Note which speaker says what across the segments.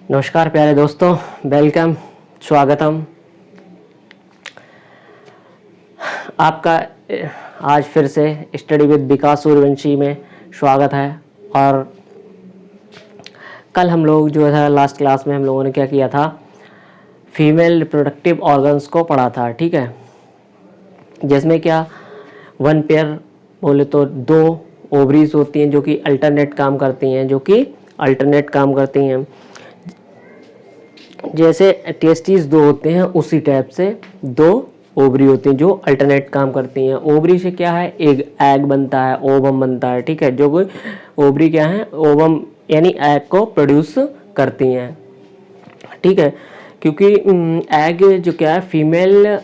Speaker 1: नमस्कार प्यारे दोस्तों, वेलकम, स्वागतम आपका आज फिर से स्टडी विद विकास सूर्यवंशी में स्वागत है। और कल हम लोग जो था लास्ट क्लास में हम लोगों ने क्या किया था, फीमेल रिप्रोडक्टिव ऑर्गन्स को पढ़ा था। ठीक है, जिसमें क्या वन पेयर बोले तो दो ओवरीज होती हैं जो कि अल्टरनेट काम करती हैं, जैसे टेस्टिस दो होते हैं उसी टाइप से दो ओवरी होती हैं जो अल्टरनेट काम करती हैं। ओवरी से क्या है, एग बनता है, ओवम बनता है। ठीक है, जो कोई ओवरी क्या है, ओवम यानी एग को प्रोड्यूस करती हैं। ठीक है, क्योंकि एग जो क्या है फीमेल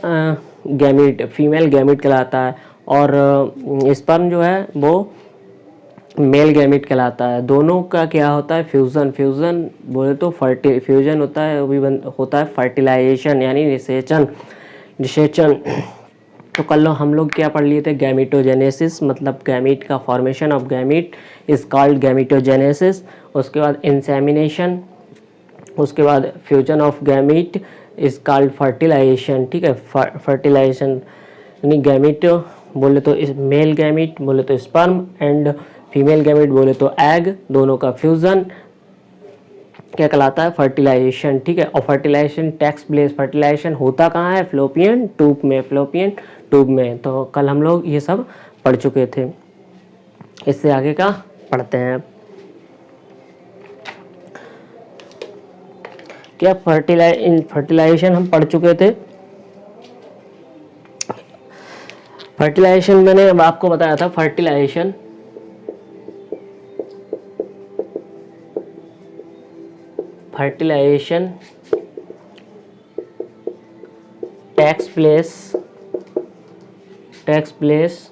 Speaker 1: गैमीट कहलाता है और स्पर्म जो है वो मेल गैमीट कहलाता है। दोनों का क्या होता है, फ्यूज़न बोले तो फ्यूजन होता है, वो भी होता है फर्टिलाइजेशन यानी निषेचन। तो कल हम लोग क्या पढ़ लिए थे, गैमीटोजेनेसिस, मतलब गैमीट का formation of gamete is called gametogenesis. उसके बाद इंसेमिनेशन, उसके बाद fusion of gamete is called fertilisation. ठीक है, फर्टिलाइजेशन यानी गैमीट बोले तो मेल गैमीट बोले तो स्पर्म एंड फीमेल गैमेट बोले तो एग, दोनों का फ्यूजन क्या कहलाता है, फर्टिलाइजेशन। ठीक है, और फर्टिलाइजेशन टेक्स प्लेस, फर्टिलाइजेशन होता कहाँ है, फ्लोपियन ट्यूब में। तो कल हम लोग ये सब पढ़ चुके थे, इससे आगे का पढ़ते हैं। क्या फर्टिलाइजेशन हम पढ़ चुके थे। फर्टिलाइजेशन मैंने अब आपको बताया था, fertilisation takes place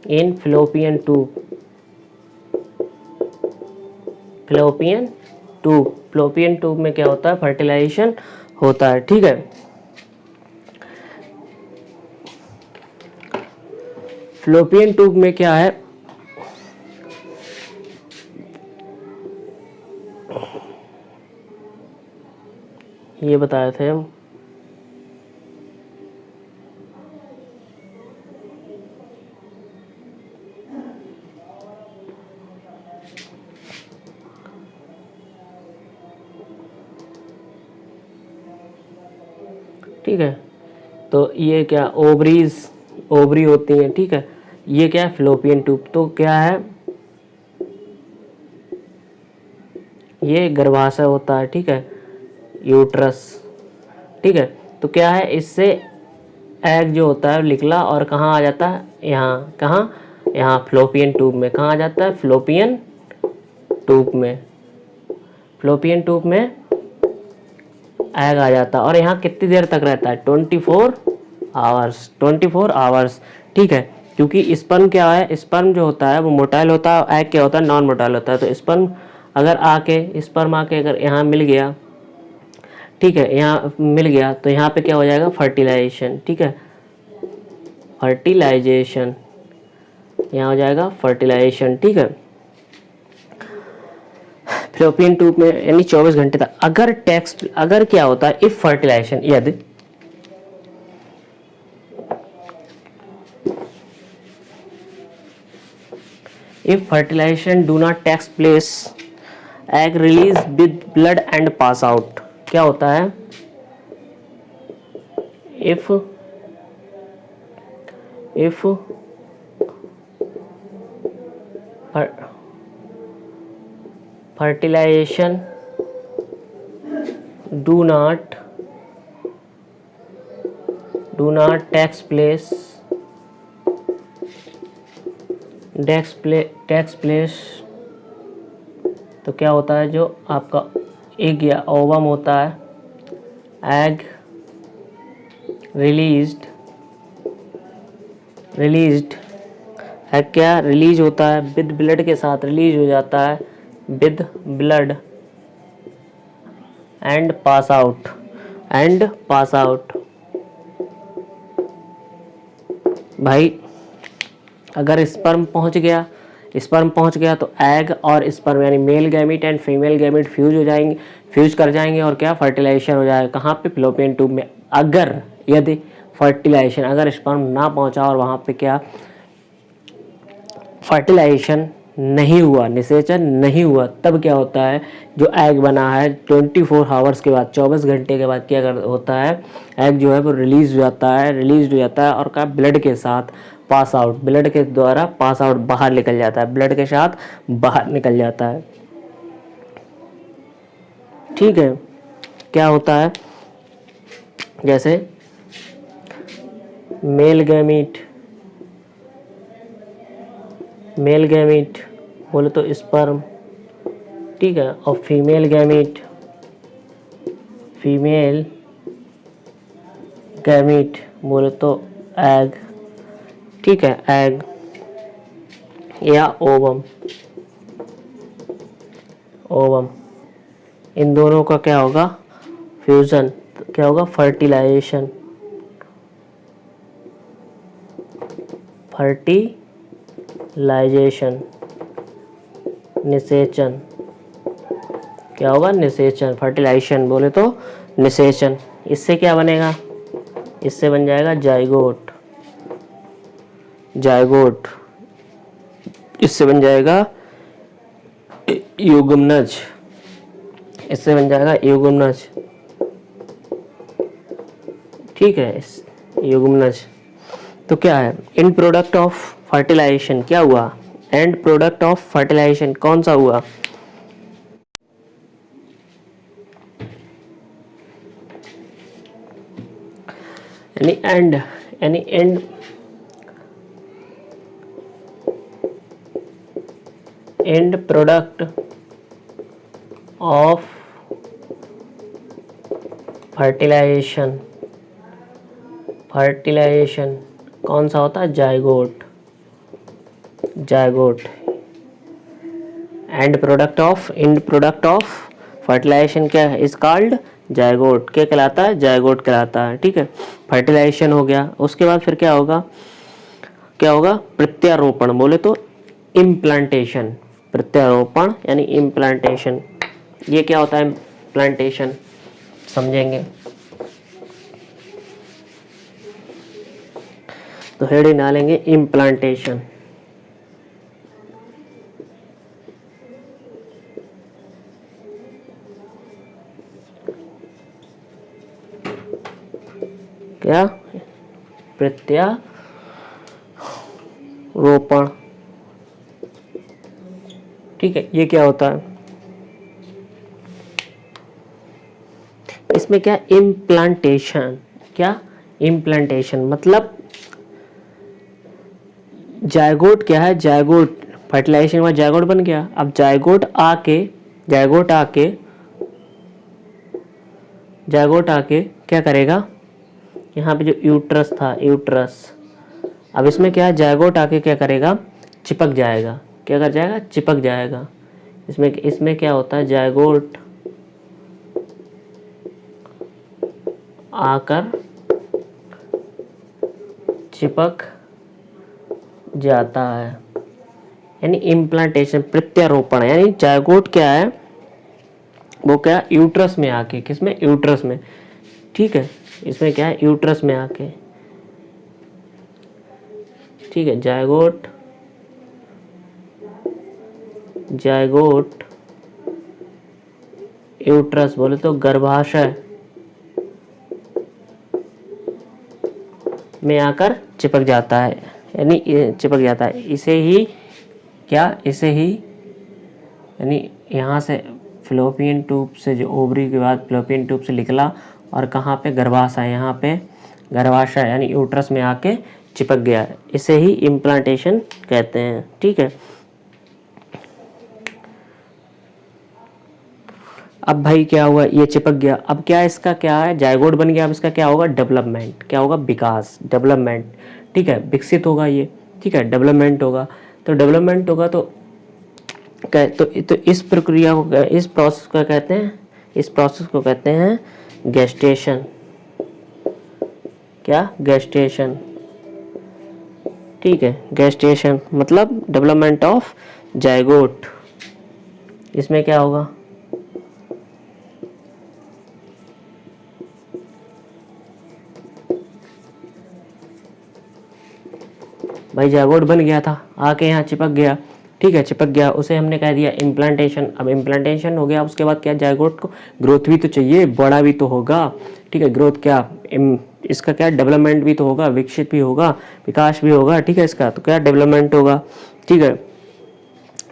Speaker 1: in fallopian tube में क्या होता है, फर्टिलाइजेशन होता है। ठीक है, fallopian ट्यूब में क्या है, ये बताए थे हम। ठीक है, तो ये क्या ओवरी होती हैं। ठीक है, ये क्या है, फ्लोपियन ट्यूब। तो क्या है, ये गर्भाशय होता है। ठीक है, यूट्रस। ठीक है, तो क्या है, इससे एग जो होता है निकला और कहाँ आ जाता है, यहाँ फ्लोपियन ट्यूब में। कहाँ आ जाता है, फ्लोपियन ट्यूब में एग आ जाता है और यहाँ कितनी देर तक रहता है, 24 आवर्स। ठीक है, क्योंकि स्पर्म क्या है, स्पर्म जो होता है वो मोटाइल होता है, एग क्या होता है, नॉन मोटाइल होता है। तो स्पर्म आके अगर यहाँ मिल गया, ठीक है, यहाँ मिल गया तो यहाँ पे क्या हो जाएगा, फर्टिलाइजेशन। ठीक है, फर्टिलाइजेशन यहाँ हो जाएगा फर्टिलाइजेशन। ठीक है, फ्लोपियन ट्यूब में यानी 24 घंटे तक। अगर क्या होता है, if fertilization do not takes place, egg release with blood and pass out. क्या होता है, if fertilization do not takes place तो क्या होता है, जो आपका एग या ओवम होता है, एग रिलीज्ड एग क्या रिलीज होता है, विद ब्लड के साथ रिलीज हो जाता है, with blood and pass out भाई। अगर स्पर्म पहुंच गया स्पर्म पहुंच गया तो एग और स्पर्म यानी male gamete and female gamete fuse हो जाएंगे, फ्यूज कर जाएंगे और क्या फर्टिलाइजेशन हो जाएगा। कहाँ पे? फिलोपियन ट्यूब में। अगर यदि फर्टिलाइजेशन, अगर स्पर्म ना पहुंचा और वहाँ पे क्या फर्टिलाइजेशन नहीं हुआ, निषेचन नहीं हुआ, तब क्या होता है? जो एग बना है 24 आवर्स के बाद, 24 घंटे के बाद क्या होता है? एग जो है वो रिलीज हो जाता है, और क्या ब्लड के साथ पास आउट, ब्लड के द्वारा पास आउट, बाहर निकल जाता है, ब्लड के साथ बाहर निकल जाता है। ठीक है, क्या होता है? जैसे मेल गैमीट बोले तो स्पर्म, ठीक है, और फीमेल गैमीट बोले तो एग, ठीक है, एग या ओवम। इन दोनों का क्या होगा? फ्यूजन। क्या होगा? फर्टिलाइजेशन, निषेचन। क्या होगा? निषेचन। फर्टिलाइजेशन बोले तो निषेचन। इससे क्या बनेगा? इससे बन जाएगा जाइगोट। इससे बन जाएगा युग्मनज। ठीक है, युग्मनज। तो क्या है? एंड प्रोडक्ट ऑफ फर्टिलाइजेशन क्या हुआ? एंड प्रोडक्ट ऑफ फर्टिलाइजेशन कौन सा हुआ? एंड प्रोडक्ट ऑफ फर्टिलाइजेशन कौन सा होता है? Zygote. And product of fertilization क्या है? Is called zygote. क्या कहलाता है? जाइगोट कहलाता है। ठीक है, फर्टिलाइजेशन हो गया। उसके बाद फिर क्या होगा? प्रत्यारोपण बोले तो इम्प्लांटेशन। प्रत्यारोपण यानी इम्प्लांटेशन। ये क्या होता है? इम्प्लांटेशन समझेंगे। तो हेडिंग डालेंगे इम्प्लांटेशन। क्या? प्रत्यारोपण। ठीक है, ये क्या होता है? इसमें क्या? इम्प्लांटेशन। क्या? इम्प्लांटेशन मतलब जायगोट क्या है? जायगोट फर्टिलाइजेशन में जायगोट बन गया। अब जायगोट आके क्या करेगा? यहाँ पे जो यूट्रस था, अब इसमें क्या है? जायगोट आके क्या करेगा? चिपक जाएगा। क्या कर जाएगा? चिपक जाएगा। इसमें क्या होता है? जायगोट आकर चिपक जाता है, यानी इम्प्लांटेशन, प्रत्यारोपण। यानी जायगोट क्या है? वो क्या? यूट्रस में आके, किसमें? यूट्रस में। ठीक है, इसमें क्या है? यूट्रस में आके। ठीक है, जायगोट यूट्रस बोले तो गर्भाशय में आकर चिपक जाता है, यानी चिपक जाता है। इसे ही यानी यहाँ से फ्लोपियन ट्यूब से, जो ओवरी के बाद फ्लोपियन ट्यूब से निकला और कहाँ पे? गर्भाशय। यहाँ पे गर्भाशय यानी यूट्रस में आके चिपक गया। इसे ही इम्प्लांटेशन कहते हैं। ठीक है, अब भाई क्या हुआ? ये चिपक गया। अब क्या इसका क्या है? जायगोट बन गया। अब इसका क्या होगा? डेवलपमेंट। क्या होगा? विकास, डेवलपमेंट। ठीक है, विकसित होगा ये। ठीक है, डेवलपमेंट होगा। तो डेवलपमेंट होगा तो इस प्रक्रिया को, इस प्रोसेस को कहते हैं गेस्टेशन। क्या? गेस्टेशन। ठीक है। गेस्टेशन मतलब डेवलपमेंट ऑफ जायगोट। इसमें क्या होगा, भाई जायगोट बन गया था, आके यहाँ चिपक गया, ठीक है, चिपक गया, उसे हमने कह दिया इम्प्लांटेशन। अब इम्प्लांटेशन हो गया, उसके बाद क्या, जायगोट को ग्रोथ भी तो चाहिए, बड़ा भी तो होगा, ठीक है। ग्रोथ क्या, इसका क्या डेवलपमेंट भी तो होगा, विकसित भी होगा, विकास भी होगा, ठीक है। इसका तो क्या डेवलपमेंट होगा, ठीक है,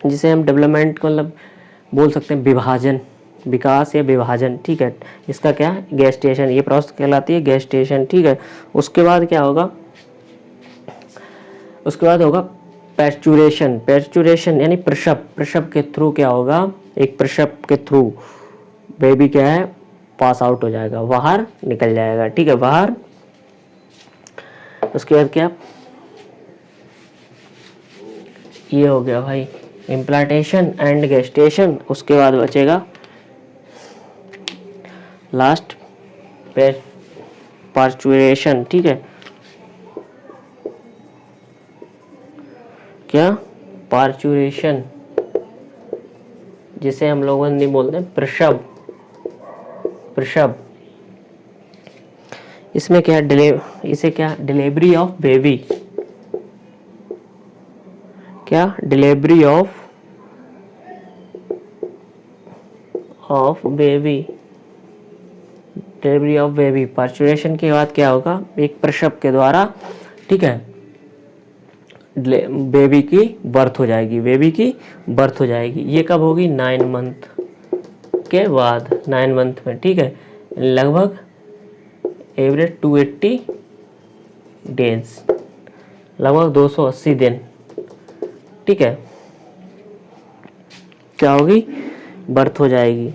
Speaker 1: जिसे हम डेवलपमेंट को मतलब बोल सकते हैं विभाजन, विकास या विभाजन, ठीक है। इसका क्या, गेस्टेशन, ये प्रोसेस कहलाती है गेस्टेशन, ठीक है। उसके बाद क्या होगा, उसके बाद होगा पैस्चुरेशन। पैस्चुरेशन यानी प्रसव, प्रसव के थ्रू क्या होगा, एक प्रसव के थ्रू बेबी क्या है, पास आउट हो जाएगा, बाहर निकल जाएगा, ठीक है, बाहर। उसके बाद क्या, ये हो गया भाई इम्प्लांटेशन एंड गेस्टेशन। उसके बाद बचेगा लास्ट पार्चुरेशन, ठीक है। क्या, पार्चुरेशन, जिसे हम लोग नहीं बोलते प्रसव, प्रसव। इसमें क्या इसे क्या, डिलीवरी ऑफ बेबी, क्या, delivery of baby, delivery of baby. Parturition के बाद क्या होगा, एक प्रसव के द्वारा, ठीक है, बेबी की बर्थ हो जाएगी, बेबी की बर्थ हो जाएगी। ये कब होगी, 9 मंथ के बाद, 9 मंथ में, ठीक है, लगभग एवरेज 280 डेज, लगभग 280 दिन, ठीक है, क्या होगी, बर्थ हो जाएगी।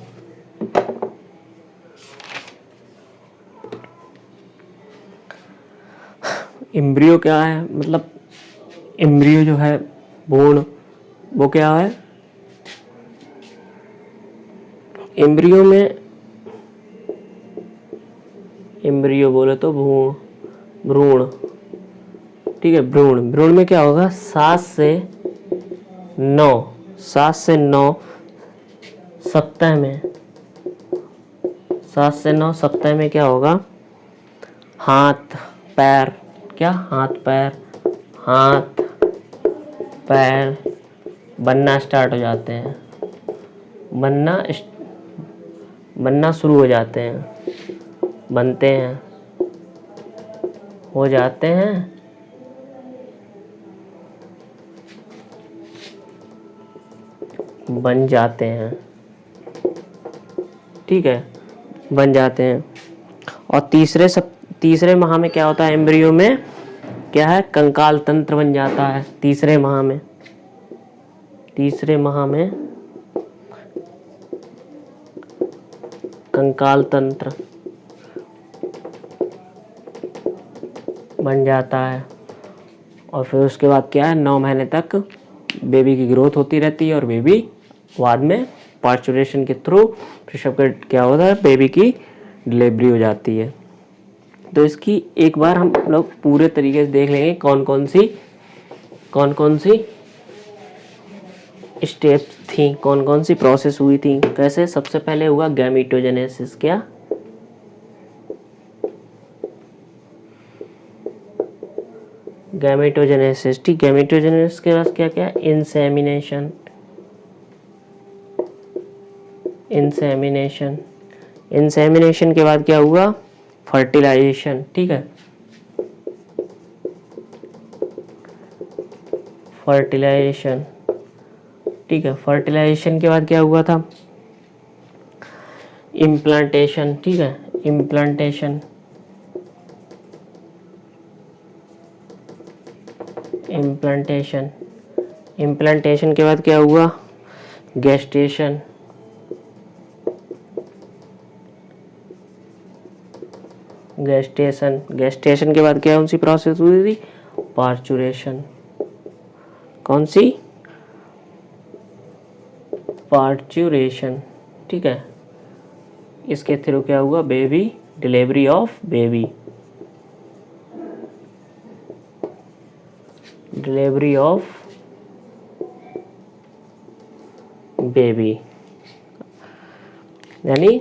Speaker 1: एम्ब्रियो क्या है, मतलब एम्ब्रियो जो है भ्रूण, वो क्या है, एम्ब्रियो में, एम्ब्रियो बोले तो भ्रूण, ठीक है, भ्रूण। भ्रूण में क्या होगा, 7 से 9 सप्ताह में, 7 से 9 सप्ताह में क्या होगा, हाथ पैर, क्या, हाथ पैर बनना स्टार्ट हो जाते हैं, बनना शुरू हो जाते हैं, बनते हैं, हो जाते हैं, बन जाते हैं, ठीक है, बन जाते हैं। और तीसरे माह में क्या होता है, एम्ब्रियो में क्या है, कंकाल तंत्र बन जाता है। तीसरे माह में कंकाल तंत्र बन जाता है। और फिर उसके बाद क्या है, 9 महीने तक बेबी की ग्रोथ होती रहती है, और बेबी बाद में पार्चुरेशन के थ्रू प्रसव का क्या होता है, बेबी की डिलीवरी हो जाती है। तो इसकी एक बार हम लोग पूरे तरीके से देख लेंगे कौन कौन सी स्टेप्स थी, कौन कौन सी प्रोसेस हुई थी, कैसे। सबसे पहले हुआ गैमेटोजेनेसिस, क्या, गैमेटोजेनेसिस, ठीक। गैमेटोजेनेसिस के बाद क्या क्या, इंसेमिनेशन, इंसेमिनेशन के बाद क्या हुआ, फर्टिलाइजेशन, ठीक है, फर्टिलाइजेशन, ठीक है। फर्टिलाइजेशन के बाद क्या हुआ था, इम्प्लांटेशन, ठीक है, इम्प्लांटेशन, इम्प्लांटेशन के बाद क्या हुआ, गेस्टेशन, गेस्टेशन के बाद क्या, कौन सी प्रोसेस हुई थी, पार्चुरेशन, कौन सी, पार्चुरेशन, ठीक है। इसके थ्रू क्या हुआ, baby, delivery of baby, delivery of baby, यानी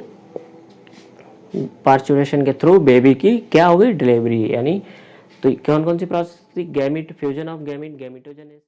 Speaker 1: पार्चुरेशन के थ्रू बेबी की क्या होगी, डिलीवरी। यानी तो कौन कौन सी प्रोसेस थी, gamete fusion of gamete, gametogenesis.